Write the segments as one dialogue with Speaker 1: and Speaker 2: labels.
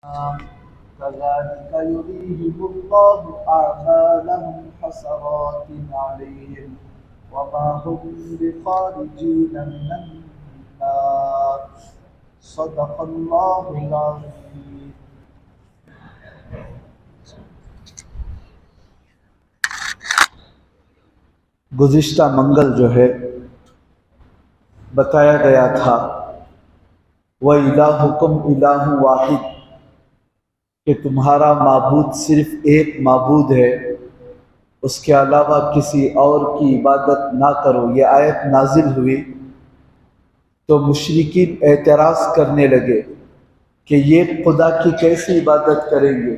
Speaker 1: كذلك يريهم الله أعمالهم حسرات عليهم وما هم بخارجين من النار صدق الله العظيم. گزشتہ منگل جو ہے بتایا گیا تھا وَإِلَٰهُكُمْ إِلَٰهٌ وَاحِدٌ کہ تمہارا معبود صرف ایک معبود ہے، اس کے علاوہ کسی اور کی عبادت نہ کرو۔ یہ آیت نازل ہوئی تو مشرکین اعتراض کرنے لگے کہ یہ خدا کی کیسی عبادت کریں گے،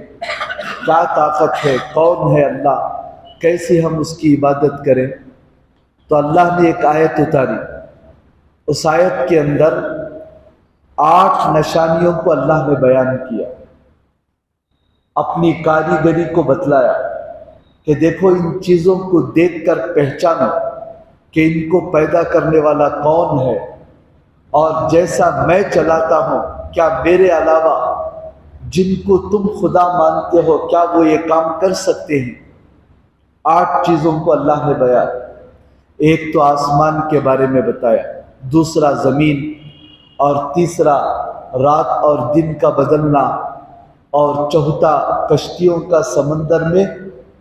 Speaker 1: کیا طاقت ہے، کون ہے اللہ، کیسی ہم اس کی عبادت کریں۔ تو اللہ نے ایک آیت اتاری، اس آیت کے اندر 8 نشانیوں کو اللہ نے بیان کیا، اپنی کاریگری کو بتلایا کہ دیکھو ان چیزوں کو دیکھ کر پہچانو کہ ان کو پیدا کرنے والا کون ہے، اور جیسا میں چلاتا ہوں کیا میرے علاوہ جن کو تم خدا مانتے ہو کیا وہ یہ کام کر سکتے ہیں۔ 8 چیزوں کو اللہ نے بیان، ایک تو آسمان کے بارے میں بتایا، دوسرا زمین، اور تیسرا رات اور دن کا بدلنا، اور چوتھا کشتیوں کا سمندر میں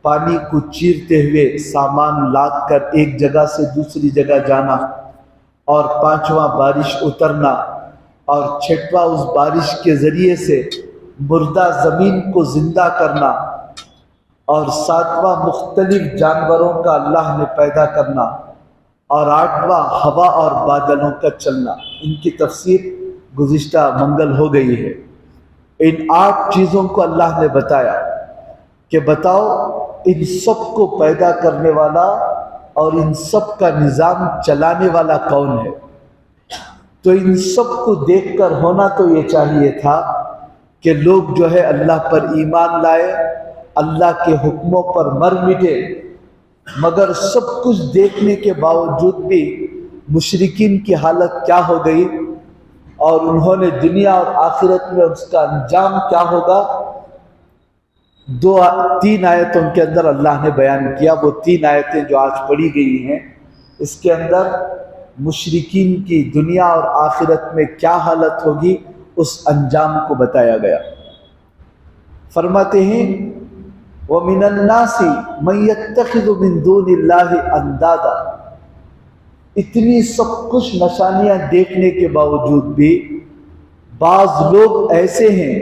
Speaker 1: پانی کو چیرتے ہوئے سامان لاد کر ایک جگہ سے دوسری جگہ جانا، اور 5واں بارش اترنا، اور 6واں اس بارش کے ذریعے سے مردہ زمین کو زندہ کرنا، اور 7واں مختلف جانوروں کا اللہ نے پیدا کرنا، اور 8واں ہوا اور بادلوں کا چلنا۔ ان کی تفسیر گزشتہ منگل ہو گئی ہے۔ ان 8 چیزوں کو اللہ نے بتایا کہ بتاؤ ان سب کو پیدا کرنے والا اور ان سب کا نظام چلانے والا کون ہے۔ تو ان سب کو دیکھ کر ہونا تو یہ چاہیے تھا کہ لوگ جو ہے اللہ پر ایمان لائے، اللہ کے حکموں پر مر مٹے، مگر سب کچھ دیکھنے کے باوجود بھی مشرکین کی حالت کیا ہو گئی، اور انہوں نے دنیا اور آخرت میں اس کا انجام کیا ہوگا 3 آیتوں کے اندر اللہ نے بیان کیا۔ وہ 3 آیتیں جو آج پڑھی گئی ہیں، اس کے اندر مشرکین کی دنیا اور آخرت میں کیا حالت ہوگی اس انجام کو بتایا گیا۔ فرماتے ہیں وَمِنَ النَّاسِ مَن يَتَّخِذُ مِن دُونِ اللَّهِ أَندَادًا، اتنی سب کچھ نشانیاں دیکھنے کے باوجود بھی بعض لوگ ایسے ہیں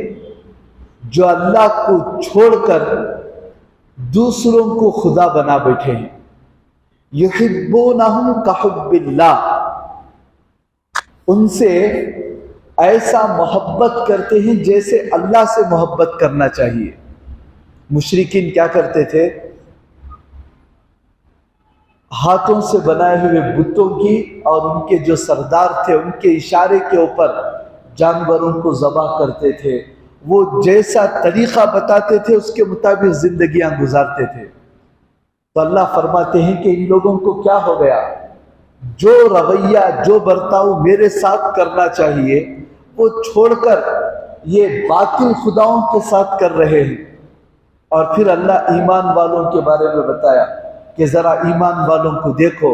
Speaker 1: جو اللہ کو چھوڑ کر دوسروں کو خدا بنا بیٹھے ہیں۔ یحبونہم کحب اللہ، ان سے ایسا محبت کرتے ہیں جیسے اللہ سے محبت کرنا چاہیے۔ مشرکین کیا کرتے تھے؟ ہاتھوں سے بنائے ہوئے بتوں کی اور ان کے جو سردار تھے ان کے اشارے کے اوپر جانوروں کو ذبح کرتے تھے، وہ جیسا طریقہ بتاتے تھے اس کے مطابق زندگیاں گزارتے تھے۔ تو اللہ فرماتے ہیں کہ ان لوگوں کو کیا ہو گیا، جو رویہ جو برتاؤ میرے ساتھ کرنا چاہیے وہ چھوڑ کر یہ باطل خداؤں کے ساتھ کر رہے ہیں۔ اور پھر اللہ ایمان والوں کے بارے میں بتایا کہ ذرا ایمان والوں کو دیکھو،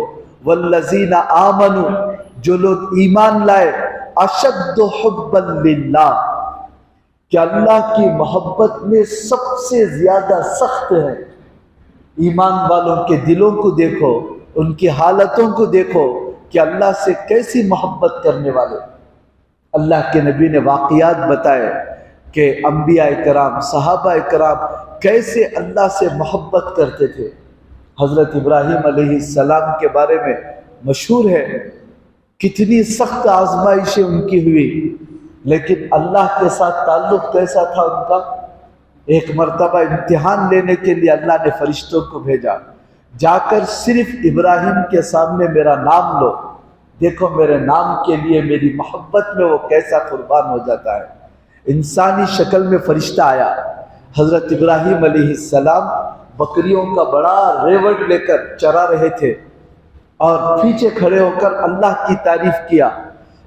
Speaker 1: والذین آمنوا، جو لوگ ایمان لائے، اشد حبا للہ، کہ اللہ کی محبت میں سب سے زیادہ سخت ہے۔ ایمان والوں کے دلوں کو دیکھو، ان کی حالتوں کو دیکھو کہ اللہ سے کیسی محبت کرنے والے۔ اللہ کے نبی نے واقعات بتائے کہ انبیاء کرام، صحابہ کرام کیسے اللہ سے محبت کرتے تھے۔ حضرت ابراہیم علیہ السلام کے بارے میں مشہور ہے کتنی سخت آزمائشیں ان کی ہوئی، لیکن اللہ کے ساتھ تعلق کیسا تھا ان کا۔ ایک مرتبہ امتحان لینے کے لیے اللہ نے فرشتوں کو بھیجا، جا کر صرف ابراہیم کے سامنے میرا نام لو، دیکھو میرے نام کے لیے میری محبت میں وہ کیسا قربان ہو جاتا ہے۔ انسانی شکل میں فرشتہ آیا، حضرت ابراہیم علیہ السلام بکریوں کا بڑا ریوڑ لے کر چرا رہے تھے، اور پیچھے کھڑے ہو کر اللہ کی تعریف کیا،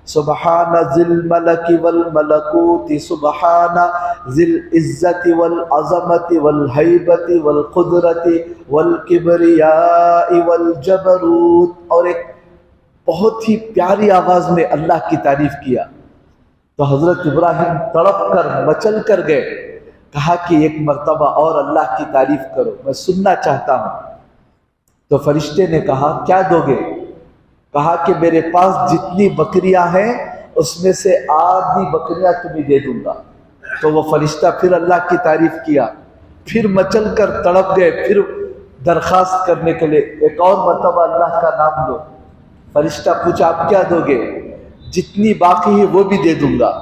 Speaker 1: سبحان ذی الملک والملکوت سبحان ذی العزت والعظمت والہیبت والقدرت والکبریاء والجبروت. اور ایک بہت ہی پیاری آواز میں اللہ کی تعریف کیا. تو حضرت ابراہیم تڑپ کر مچل کر گئے. کہا کہ ایک مرتبہ اور اللہ کی تعریف کرو، میں سننا چاہتا ہوں. تو فرشتے نے کہا کیا دو گے؟ کہا کہ میرے پاس جتنی بکریاں ہیں اس میں سے آدھی بکریاں تمہیں دے دوں گا. تو وہ فرشتہ پھر اللہ کی تعریف کیا، پھر مچل کر تڑپ گئے، پھر درخواست کرنے کے لیے ایک اور مرتبہ اللہ کا نام لو. فرشتہ پوچھا آپ کیا دو گے؟ جتنی باقی ہے وہ بھی دے دوں گا.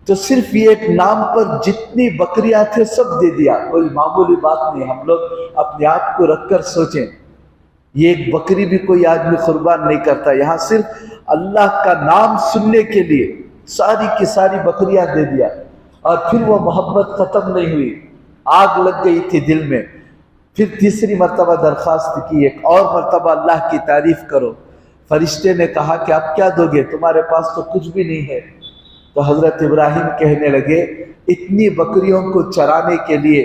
Speaker 1: تو صرف یہ ایک نام پر جتنی بکریاں تھے سب دے دیا. کوئی معمولی بات نہیں. ہم لوگ اپنے آپ کو رکھ کر سوچیں، یہ ایک بکری بھی کوئی آدمی قربان نہیں کرتا. یہاں صرف اللہ کا نام سننے کے لیے ساری کی ساری بکریاں دے دیا. اور پھر وہ محبت ختم نہیں ہوئی، آگ لگ گئی تھی دل میں. پھر تیسری مرتبہ درخواست کی، ایک اور مرتبہ اللہ کی تعریف کرو. فرشتے نے کہا کہ آپ کیا دو گے؟ تمہارے پاس تو کچھ بھی نہیں ہے. تو حضرت ابراہیم کہنے لگے اتنی بکریوں کو چرانے کے لیے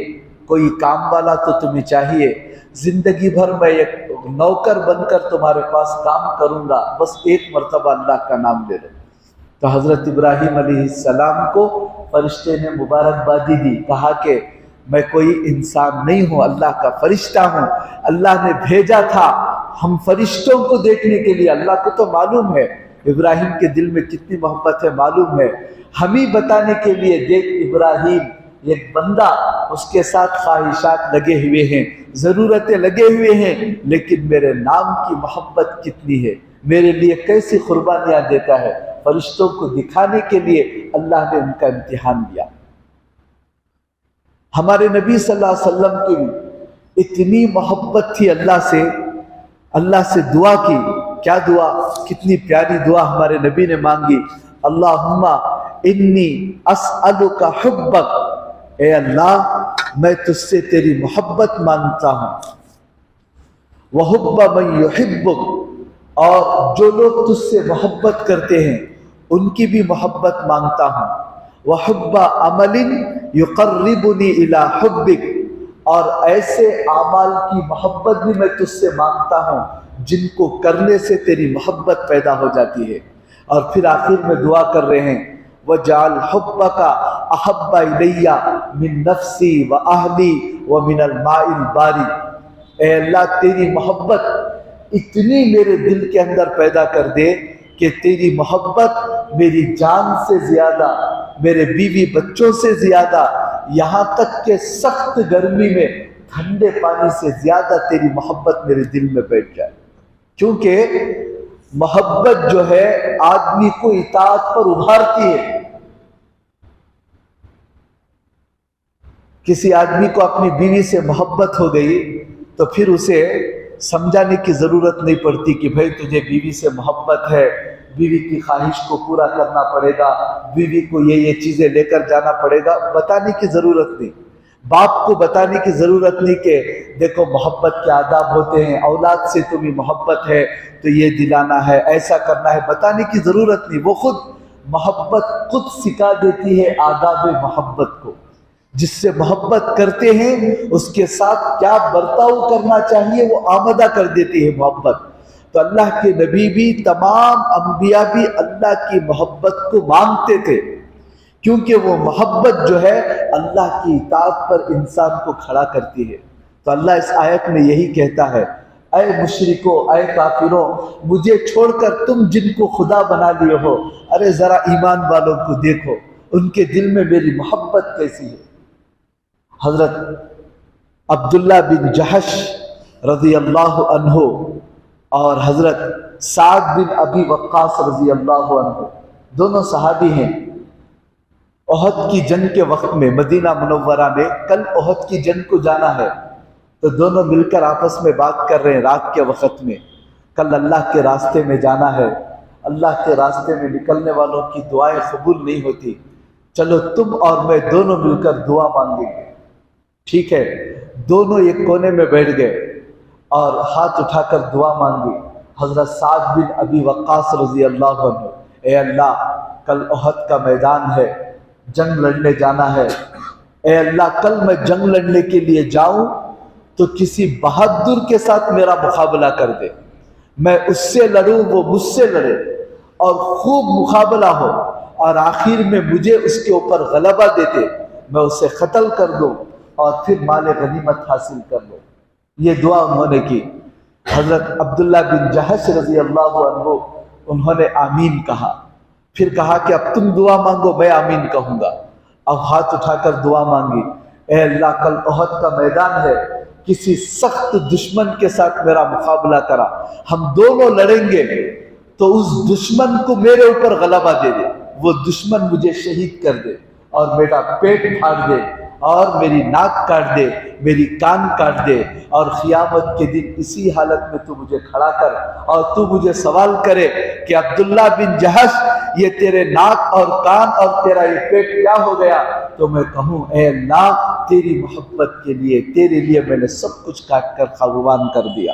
Speaker 1: کوئی کام والا تو تمہیں چاہیے. زندگی بھر میں ایک نوکر بن کر تمہارے پاس کام کروں گا، بس ایک مرتبہ اللہ کا نام لے لو. تو حضرت ابراہیم علیہ السلام کو فرشتے نے مبارکبادی دی. کہا کہ میں کوئی انسان نہیں ہوں، اللہ کا فرشتہ ہوں. اللہ نے بھیجا تھا ہم فرشتوں کو دیکھنے کے لیے. اللہ کو تو معلوم ہے ابراہیم کے دل میں کتنی محبت ہے، معلوم ہے. ہمیں بتانے کے لیے دیکھ ابراہیم ایک بندہ، اس کے ساتھ خواہشات لگے ہوئے ہیں، ضرورتیں لگے ہوئے ہیں، لیکن میرے نام کی محبت کتنی ہے، میرے لیے کیسی قربانیاں دیتا ہے. فرشتوں کو دکھانے کے لیے اللہ نے ان کا امتحان لیا. ہمارے نبی صلی اللہ علیہ وسلم کی بھی اتنی محبت تھی اللہ سے دعا کی. کیا دعا؟ کتنی پیاری دعا ہمارے نبی نے مانگی. اللہم انی اسألک حبک، اے اللہ میں تجھ سے تیری محبت مانگتا ہوں. وحب من یحبک، اور جو لوگ تجھ سے محبت کرتے ہیں ان کی بھی محبت مانگتا ہوں. وحب عمل یقربنی الی حبک، اور ایسے اعمال کی محبت بھی میں تجھ سے مانگتا ہوں جن کو کرنے سے تیری محبت پیدا ہو جاتی ہے. اور پھر آخر میں دعا کر رہے ہیں وَجَعَلْ حُبَّكَ أَحَبَّ إِلَيَّ مِن نَفْسِي وَأَهْلِي وَمِنَ الْمَاءِ الْبَارِدِ. اے اللہ تیری محبت اتنی میرے دل کے اندر پیدا کر دے کہ تیری محبت میری جان سے زیادہ، میرے بیوی بچوں سے زیادہ، یہاں تک کہ سخت گرمی میں ٹھنڈے پانی سے زیادہ تیری محبت میرے دل میں بیٹھ جائے. کیونکہ محبت جو ہے آدمی کو اطاعت پر ابھارتی ہے. کسی آدمی کو اپنی بیوی سے محبت ہو گئی تو پھر اسے سمجھانے کی ضرورت نہیں پڑتی کہ بھائی تجھے بیوی سے محبت ہے، بیوی کی خواہش کو پورا کرنا پڑے گا، بیوی کو یہ چیزیں لے کر جانا پڑے گا. بتانے کی ضرورت نہیں. باپ کو بتانے کی ضرورت نہیں کہ دیکھو محبت کے آداب ہوتے ہیں، اولاد سے تمہیں محبت ہے تو یہ دلانا ہے، ایسا کرنا ہے. بتانے کی ضرورت نہیں. وہ خود محبت خود سکھا دیتی ہے آداب محبت کو. جس سے محبت کرتے ہیں اس کے ساتھ کیا برتاؤ کرنا چاہیے وہ آمدہ کر دیتی ہے محبت. تو اللہ کے نبی بھی، تمام انبیاء بھی اللہ کی محبت کو مانگتے تھے، کیونکہ وہ محبت جو ہے اللہ کی اطاعت پر انسان کو کھڑا کرتی ہے. تو اللہ اس آیت میں یہی کہتا ہے اے مشرکو، اے کافروں، مجھے چھوڑ کر تم جن کو خدا بنا لیے ہو، ارے ذرا ایمان والوں کو دیکھو، ان کے دل میں میری محبت کیسی ہے. حضرت عبداللہ بن جحش رضی اللہ عنہ اور حضرت سعد بن ابی وقاص رضی اللہ عنہ دونوں صحابی ہیں. احد کی جنگ کے وقت میں مدینہ منورہ میں کل احد کی جنگ کو جانا ہے، تو دونوں مل کر آپس میں بات کر رہے ہیں رات کے وقت میں. کل اللہ کے راستے میں جانا ہے، اللہ کے راستے میں نکلنے والوں کی دعائیں قبول نہیں ہوتی، چلو تم اور میں دونوں مل کر دعا مانگیں گے. ٹھیک ہے. دونوں ایک کونے میں بیٹھ گئے اور ہاتھ اٹھا کر دعا مانگی. حضرت سعد بن ابی وقاص رضی اللہ عنہ، اے اللہ کل احد کا میدان ہے، جنگ لڑنے جانا ہے، اے اللہ کل میں جنگ لڑنے کے لیے جاؤں تو کسی بہادر کے ساتھ میرا مقابلہ کر دے، میں اس سے لڑوں وہ مجھ سے لڑے اور خوب مقابلہ ہو، اور آخر میں مجھے اس کے اوپر غلبہ دیتے، میں اسے قتل کر دوں اور پھر مال غنیمت حاصل کر لوں۔ یہ دعا انہوں نے کی۔ حضرت عبداللہ بن جہش رضی اللہ عنہ انہوں نے آمین کہا، پھر کہا کہ اب تم دعا مانگو، میں آمین کہوں گا۔ اب ہاتھ اٹھا کر دعا مانگی، اے اللہ کل احد کا میدان ہے، کسی سخت دشمن کے ساتھ میرا مقابلہ کرا، ہم دونوں لڑیں گے تو اس دشمن کو میرے اوپر غلبہ دے دے، وہ دشمن مجھے شہید کر دے اور میرا پیٹ پھاڑ دے اور میری ناک کاٹ دے، میری کان کاٹ دے، اور قیامت کے دن اسی حالت میں تو مجھے کھڑا کر اور تو مجھے سوال کرے کہ عبداللہ بن جہش یہ تیرے ناک اور کان اور تیرا یہ پیٹ کیا ہو گیا، تو میں کہوں اے اللہ تیری محبت کے لیے، تیرے لیے میں نے سب کچھ کاٹ کر قربان کر دیا۔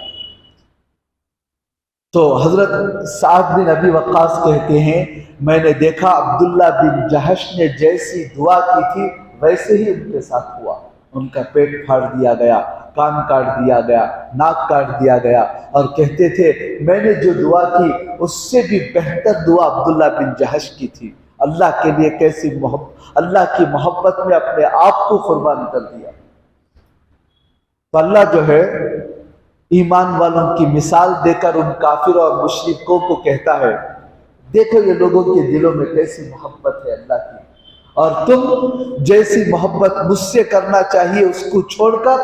Speaker 1: تو حضرت سعد بن ابی وقاص کہتے ہیں میں نے دیکھا عبداللہ بن جہش نے جیسی دعا کی تھی ویسے ہی ان کے ساتھ ہوا، ان کا پیٹ پھاڑ دیا گیا، کان کاٹ دیا گیا، ناک کاٹ دیا گیا، اور کہتے تھے میں نے جو دعا کی اس سے بھی بہتر دعا عبداللہ بن جہش کی تھی، اللہ کے لیے کیسی اللہ کی محبت میں اپنے آپ کو قربان کر دیا۔ تو اللہ جو ہے ایمان والوں کی مثال دے کر ان کافروں اور مشرکوں کو کہتا ہے دیکھو یہ لوگوں کے دلوں میں کیسی محبت ہے اللہ کی، اور تم جیسی محبت مجھ سے کرنا چاہیے اس کو چھوڑ کر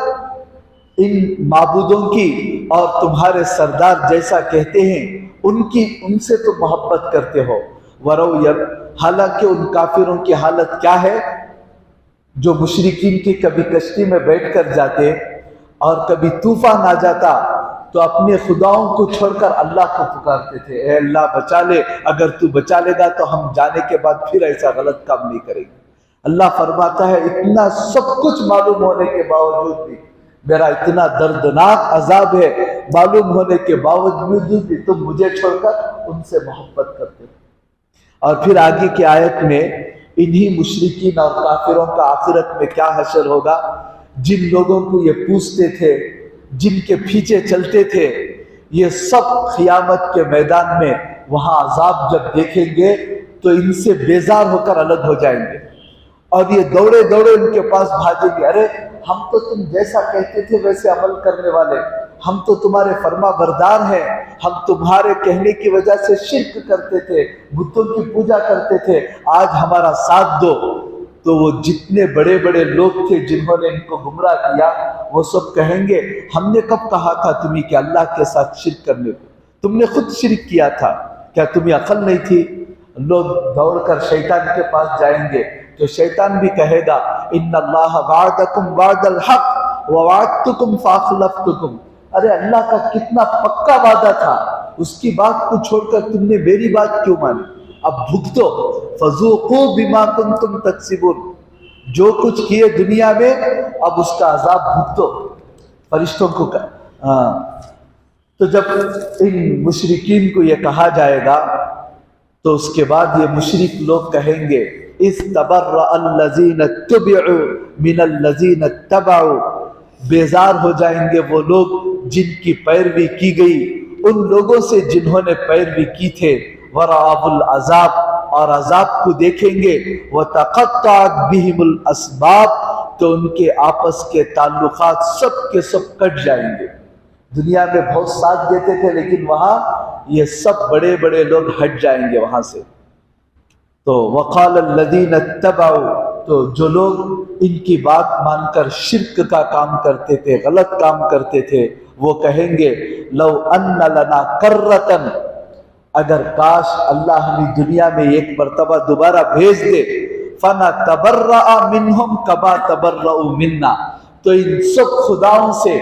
Speaker 1: ان معبودوں کی، اور تمہارے سردار جیسا کہتے ہیں ان سے تو محبت کرتے ہو۔ حالانکہ ان کافروں کی حالت کیا ہے جو مشرکین کی کبھی کشتی میں بیٹھ کر جاتے اور کبھی طوفان آ جاتا تو اپنے خداؤں کو چھوڑ کر اللہ کو پکارتے تھے، اے اللہ بچا لے، اگر تو بچا لے گا تو ہم جانے کے بعد پھر ایسا غلط کام نہیں کریں گے۔ اللہ فرماتا ہے اتنا سب کچھ معلوم ہونے کے باوجود بھی میرا اتنا دردناک عذاب ہے، معلوم ہونے کے باوجود بھی تم مجھے چھوڑ کر ان سے محبت کرتے ہو۔ اور پھر آگے کی آیت میں انہی مشرکین اور کافروں کا آخرت میں کیا حشر ہوگا، جن لوگوں کو یہ پوچھتے تھے، جن کے پیچھے چلتے تھے، یہ سب قیامت کے میدان میں وہاں عذاب جب دیکھیں گے تو ان سے بیزار ہو کر الگ ہو جائیں گے، اور یہ دوڑے دوڑے ان کے پاس بھاگیں گے، ارے ہم تو تم جیسا کہتے تھے ویسے عمل کرنے والے، ہم تو تمہارے فرما بردار ہیں، ہم تمہارے کہنے کی وجہ سے شرک کرتے تھے، بتوں کی پوجا کرتے تھے، آج ہمارا ساتھ دو۔ تو وہ جتنے بڑے بڑے لوگ تھے جنہوں نے ان کو گمراہ کیا وہ سب کہیں گے ہم نے کب کہا تھا تمہیں کہ اللہ کے ساتھ شرک کرنے کو، تم نے خود شرک کیا تھا، کیا تمہیں عقل نہیں تھی؟ لوگ دوڑ کر شیطان کے پاس جائیں گے تو شیطان بھی کہے گا ان اللہ وعدکم وعد الحق ووعدتکم فاخلفتکم، ارے اللہ کا کتنا پکا وعدہ تھا، اس کی بات کو چھوڑ کر تم نے میری بات کیوں مانی؟ اب بھگتو، فذوقوا بما کنتم تکسبون، جو کچھ کیے دنیا میں اب اس کا عذاب بھگتو۔ فرشتوں کو تو جب ان مشرکین کو یہ کہا جائے گا تو اس کے بعد یہ مشرک لوگ کہیں گے استبرأ الذین اتبعوا من الذین اتبعوا، بیزار ہو جائیں گے وہ لوگ جن کی پیروی کی گئی ان لوگوں سے جنہوں نے پیروی کی تھے، ورأوا العذاب، اور عذاب کو دیکھیں گے، وتقطعت بہم الاسباب، تو ان کے آپس کے تعلقات سب کے سب کٹ جائیں گے۔ دنیا میں بہت ساتھ دیتے تھے لیکن وہاں یہ سب بڑے بڑے لوگ ہٹ جائیں گے وہاں سے۔ تو وقال الذین اتبعوا، تو جو لوگ ان کی بات مان کر شرک کا کام کرتے تھے، غلط کام کرتے تھے، وہ کہیں گے لو ان لنا کرۃ، اگر کاش اللہ ہمیں دنیا میں ایک مرتبہ دوبارہ بھیج دے، فنتبرأ منہم کما تبرؤوا منا، تو ان سب خداؤں سے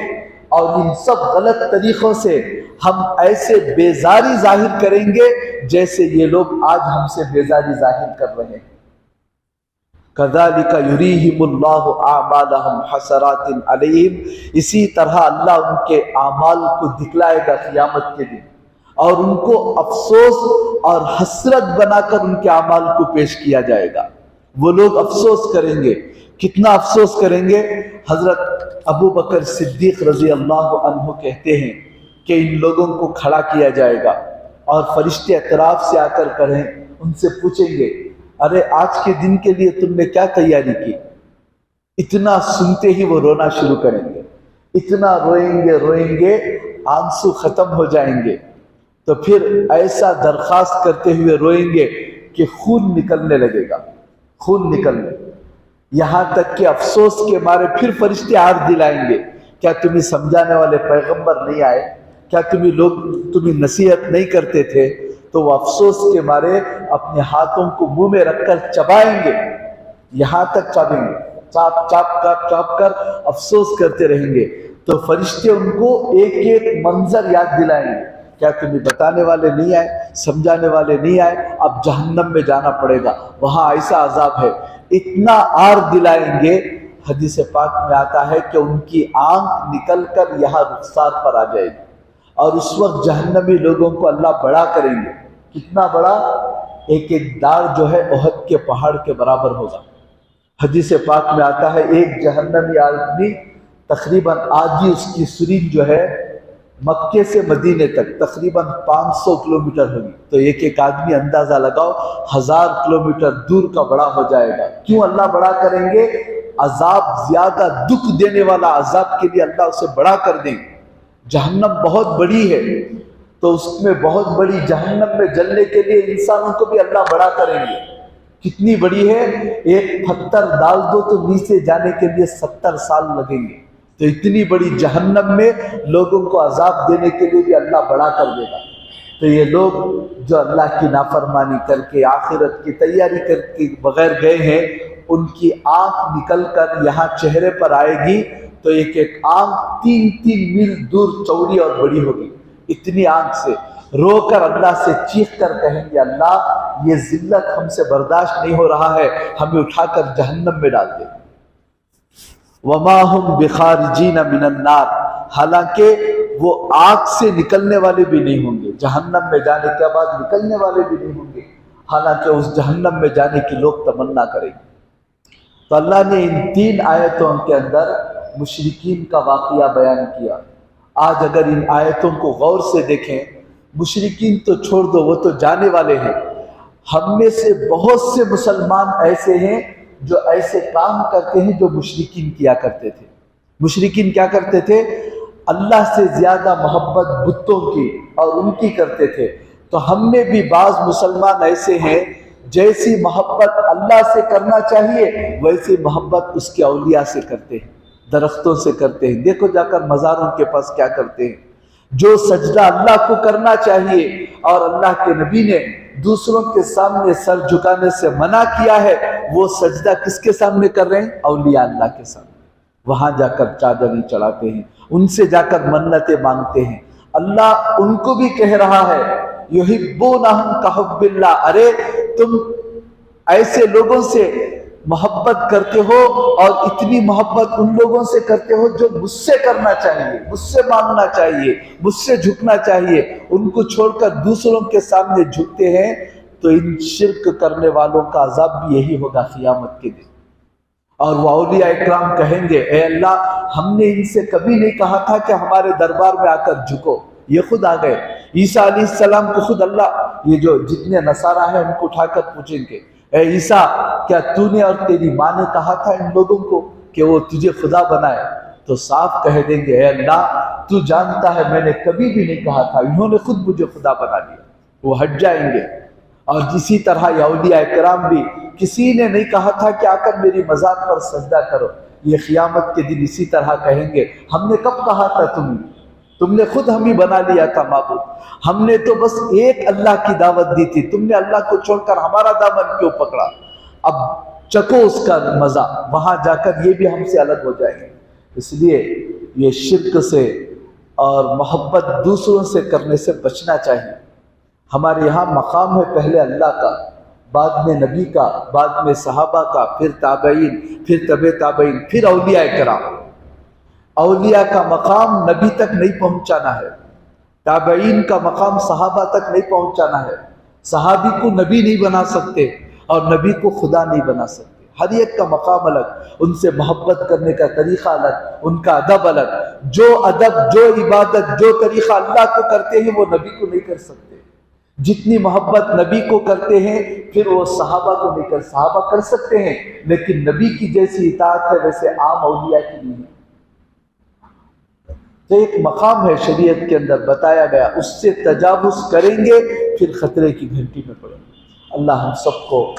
Speaker 1: اور ان سب غلط طریقوں سے ہم ایسے بیزاری ظاہر کریں گے جیسے یہ لوگ آج ہم سے بیزاری ظاہر کر رہے ہیں۔ كَذَلِكَ يُرِيهِمُ اللَّهُ أَعْمَالَهُمْ حَسَرَاتٍ عَلَيْهِمْ، اسی طرح اللہ ان کے اعمال کو دکھلائے گا قیامت کے دن، اور ان کو افسوس اور حسرت بنا کر ان کے اعمال کو پیش کیا جائے گا۔ وہ لوگ افسوس کریں گے، کتنا افسوس کریں گے؟ حضرت ابو بکر صدیق رضی اللہ عنہ کہتے ہیں کہ ان لوگوں کو کھڑا کیا جائے گا اور فرشتے اطراف سے آ کر کہیں، ان سے پوچھیں گے، ارے آج کے دن کے لیے تم نے کیا تیاری کی؟ اتنا سنتے ہی وہ رونا شروع کریں گے، اتنا روئیں گے آنسو ختم ہو جائیں گے، تو پھر ایسا درخواست کرتے ہوئے روئیں گے کہ خون نکلنے لگے گا، خون نکلنے، یہاں تک کہ افسوس کے مارے پھر فرشتے ہاتھ دلائیں گے، کیا تمہیں سمجھانے والے پیغمبر نہیں آئے؟ کیا تمہیں نصیحت نہیں کرتے تھے؟ تو وہ افسوس کے مارے اپنے ہاتھوں کو منہ میں رکھ کر چبائیں گے، یہاں تک چبائیں گے، چاپ کر افسوس کرتے رہیں گے۔ تو فرشتے ان کو ایک ایک منظر یاد دلائیں گے، کیا تمہیں بتانے والے نہیں آئے، سمجھانے والے نہیں آئے؟ اب جہنم میں جانا پڑے گا، وہاں ایسا عذاب ہے، اتنا آر دلائیں گے۔ حدیث پاک میں آتا ہے کہ ان کی آنکھ نکل کر یہاں رخسار پر آ جائے گی، اور اس وقت جہنمی لوگوں کو اللہ بڑا کریں گے۔ کتنا بڑا؟ ایک ایک دار جو ہے احد کے پہاڑ کے برابر ہوگا۔ حدیث پاک میں آتا ہے ایک جہنمی آدمی تقریباً آدھی اس کی سرین جو ہے مکے سے مدینے تک تقریباً 500 کلومیٹر ہوگی، تو ایک ایک آدمی اندازہ لگاؤ 1000 کلومیٹر دور کا بڑا ہو جائے گا۔ کیوں اللہ بڑا کریں گے؟ عذاب زیادہ دکھ دینے والا عذاب کے لیے اللہ اسے بڑا کر دیں گے۔ جہنم بہت بڑی ہے، تو اس میں بہت بڑی جہنم میں جلنے کے لیے انسانوں کو بھی اللہ بڑا کریں گے۔ کتنی بڑی ہے؟ ایک پتھر ڈال دو تو نیچے جانے کے لیے 70 سال لگیں گے، تو اتنی بڑی جہنم میں لوگوں کو عذاب دینے کے لیے بھی اللہ بڑا کر دے گا۔ تو یہ لوگ جو اللہ کی نافرمانی کر کے آخرت کی تیاری کر کے بغیر گئے ہیں، ان کی آنکھ نکل کر یہاں چہرے پر آئے گی، تو ایک ایک آنکھ 3 میل دور چوڑی اور بڑی ہوگی۔ اتنی آنکھ سے رو کر اللہ سے چیخ کر کہیں گے، اللہ یہ ذلت ہم سے برداشت نہیں ہو رہا ہے، ہمیں اٹھا کر جہنم میں ڈال دے۔ وَمَا هُمْ بِخَارِجِينَ مِنَ النَّارِ، حالانکہ وہ آگ سے نکلنے والے بھی نہیں ہوں گے، جہنم میں جانے کے بعد نکلنے والے بھی نہیں ہوں گے، حالانکہ اس جہنم میں جانے کی لوگ تمنا کریں گے۔ تو اللہ نے ان 3 آیتوں کے اندر مشرکین کا واقعہ بیان کیا۔ آج اگر ان آیتوں کو غور سے دیکھیں، مشرکین تو چھوڑ دو، وہ تو جانے والے ہیں، ہم میں سے بہت سے مسلمان ایسے ہیں جو ایسے کام کرتے ہیں جو مشرکین کیا کرتے تھے۔ مشرکین کیا کرتے تھے؟ اللہ سے زیادہ محبت بتوں کی اور ان کی کرتے تھے۔ تو ہم میں بھی بعض مسلمان ایسے ہیں جیسی محبت اللہ سے کرنا چاہیے ویسی محبت اس کے اولیاء سے کرتے ہیں، درختوں سے کرتے ہیں۔ دیکھو جا کر مزاروں کے پاس کیا کرتے ہیں۔ جو سجدہ اللہ کو کرنا چاہیے اور اللہ کے نبی نے دوسروں کے سامنے سر جھکانے سے منع کیا ہے، وہ سجدہ کس کے سامنے کر رہے ہیں؟ اولیاء اللہ کے سامنے۔ وہاں جا کر چادریں چڑھاتے ہیں، ان سے جا کر منتیں مانگتے ہیں۔ اللہ ان کو بھی کہہ رہا ہے یحبونہم کحب اللہ، ارے تم ایسے لوگوں سے محبت کرتے ہو اور اتنی محبت ان لوگوں سے کرتے ہو جو مجھ سے کرنا چاہیے، مجھ سے مانگنا چاہیے، مجھ سے جھکنا چاہیے، ان کو چھوڑ کر دوسروں کے سامنے جھکتے ہیں۔ تو ان شرک کرنے والوں کا عذاب بھی یہی ہوگا قیامت کے دن۔ اور وہ اولیاء اکرام کہیں گے، اے اللہ ہم نے ان سے کبھی نہیں کہا تھا کہ ہمارے دربار میں آ کر جھکو، یہ خود آ گئے۔ عیسیٰ علیہ السلام کو خود اللہ، یہ جو جتنے نصارہ ہیں ان کو اٹھا کر پوچھیں گے، اے عیسیٰ کیا تو نے اور تیری ماں نے کہا تھا ان لوگوں کو کہ وہ تجھے خدا بنائے؟ تو صاف کہہ دیں گے، اے اللہ تو جانتا ہے میں نے کبھی بھی نہیں کہا تھا، انہوں نے خود مجھے خدا بنا لیا۔ وہ ہٹ جائیں گے۔ اور اسی طرح یہ اولیاء کرام بھی کسی نے نہیں کہا تھا کہ آ کر میری مزار پر سجدہ کرو، یہ قیامت کے دن اسی طرح کہیں گے، ہم نے کب کہا تھا تم نے خود ہمیں بنا لیا تھا معبود، ہم نے تو بس ایک اللہ کی دعوت دی تھی، تم نے اللہ کو چھوڑ کر ہمارا دامن کیوں پکڑا؟ اب چکو اس کا مزہ، وہاں جا کر یہ بھی ہم سے الگ ہو جائیں گے۔ اس لیے یہ شرک سے اور محبت دوسروں سے کرنے سے بچنا چاہیے۔ ہمارے یہاں مقام ہے پہلے اللہ کا، بعد میں نبی کا، بعد میں صحابہ کا، پھر تابعین، پھر تبع تابعین، پھر اولیاء کرام۔ اولیاء کا مقام نبی تک نہیں پہنچانا ہے، تابعین کا مقام صحابہ تک نہیں پہنچانا ہے. صحابی کو نبی نہیں بنا سکتے اور نبی کو خدا نہیں بنا سکتے. ہر ایک کا مقام الگ، ان سے محبت کرنے کا طریقہ الگ، ان کا ادب الگ. جو ادب، جو عبادت، جو طریقہ اللہ کو کرتے ہیں وہ نبی کو نہیں کر سکتے. جتنی محبت نبی کو کرتے ہیں پھر وہ صحابہ کو نہیں کر. صحابہ کر سکتے ہیں لیکن نبی کی جیسی اطاعت ہے ویسے عام اولیاء کی نہیں ہے. تو ایک مقام ہے شریعت کے اندر بتایا گیا، اس سے تجاوز کریں گے پھر خطرے کی گھنٹی میں پڑیں گے. اللہ ہم سب کو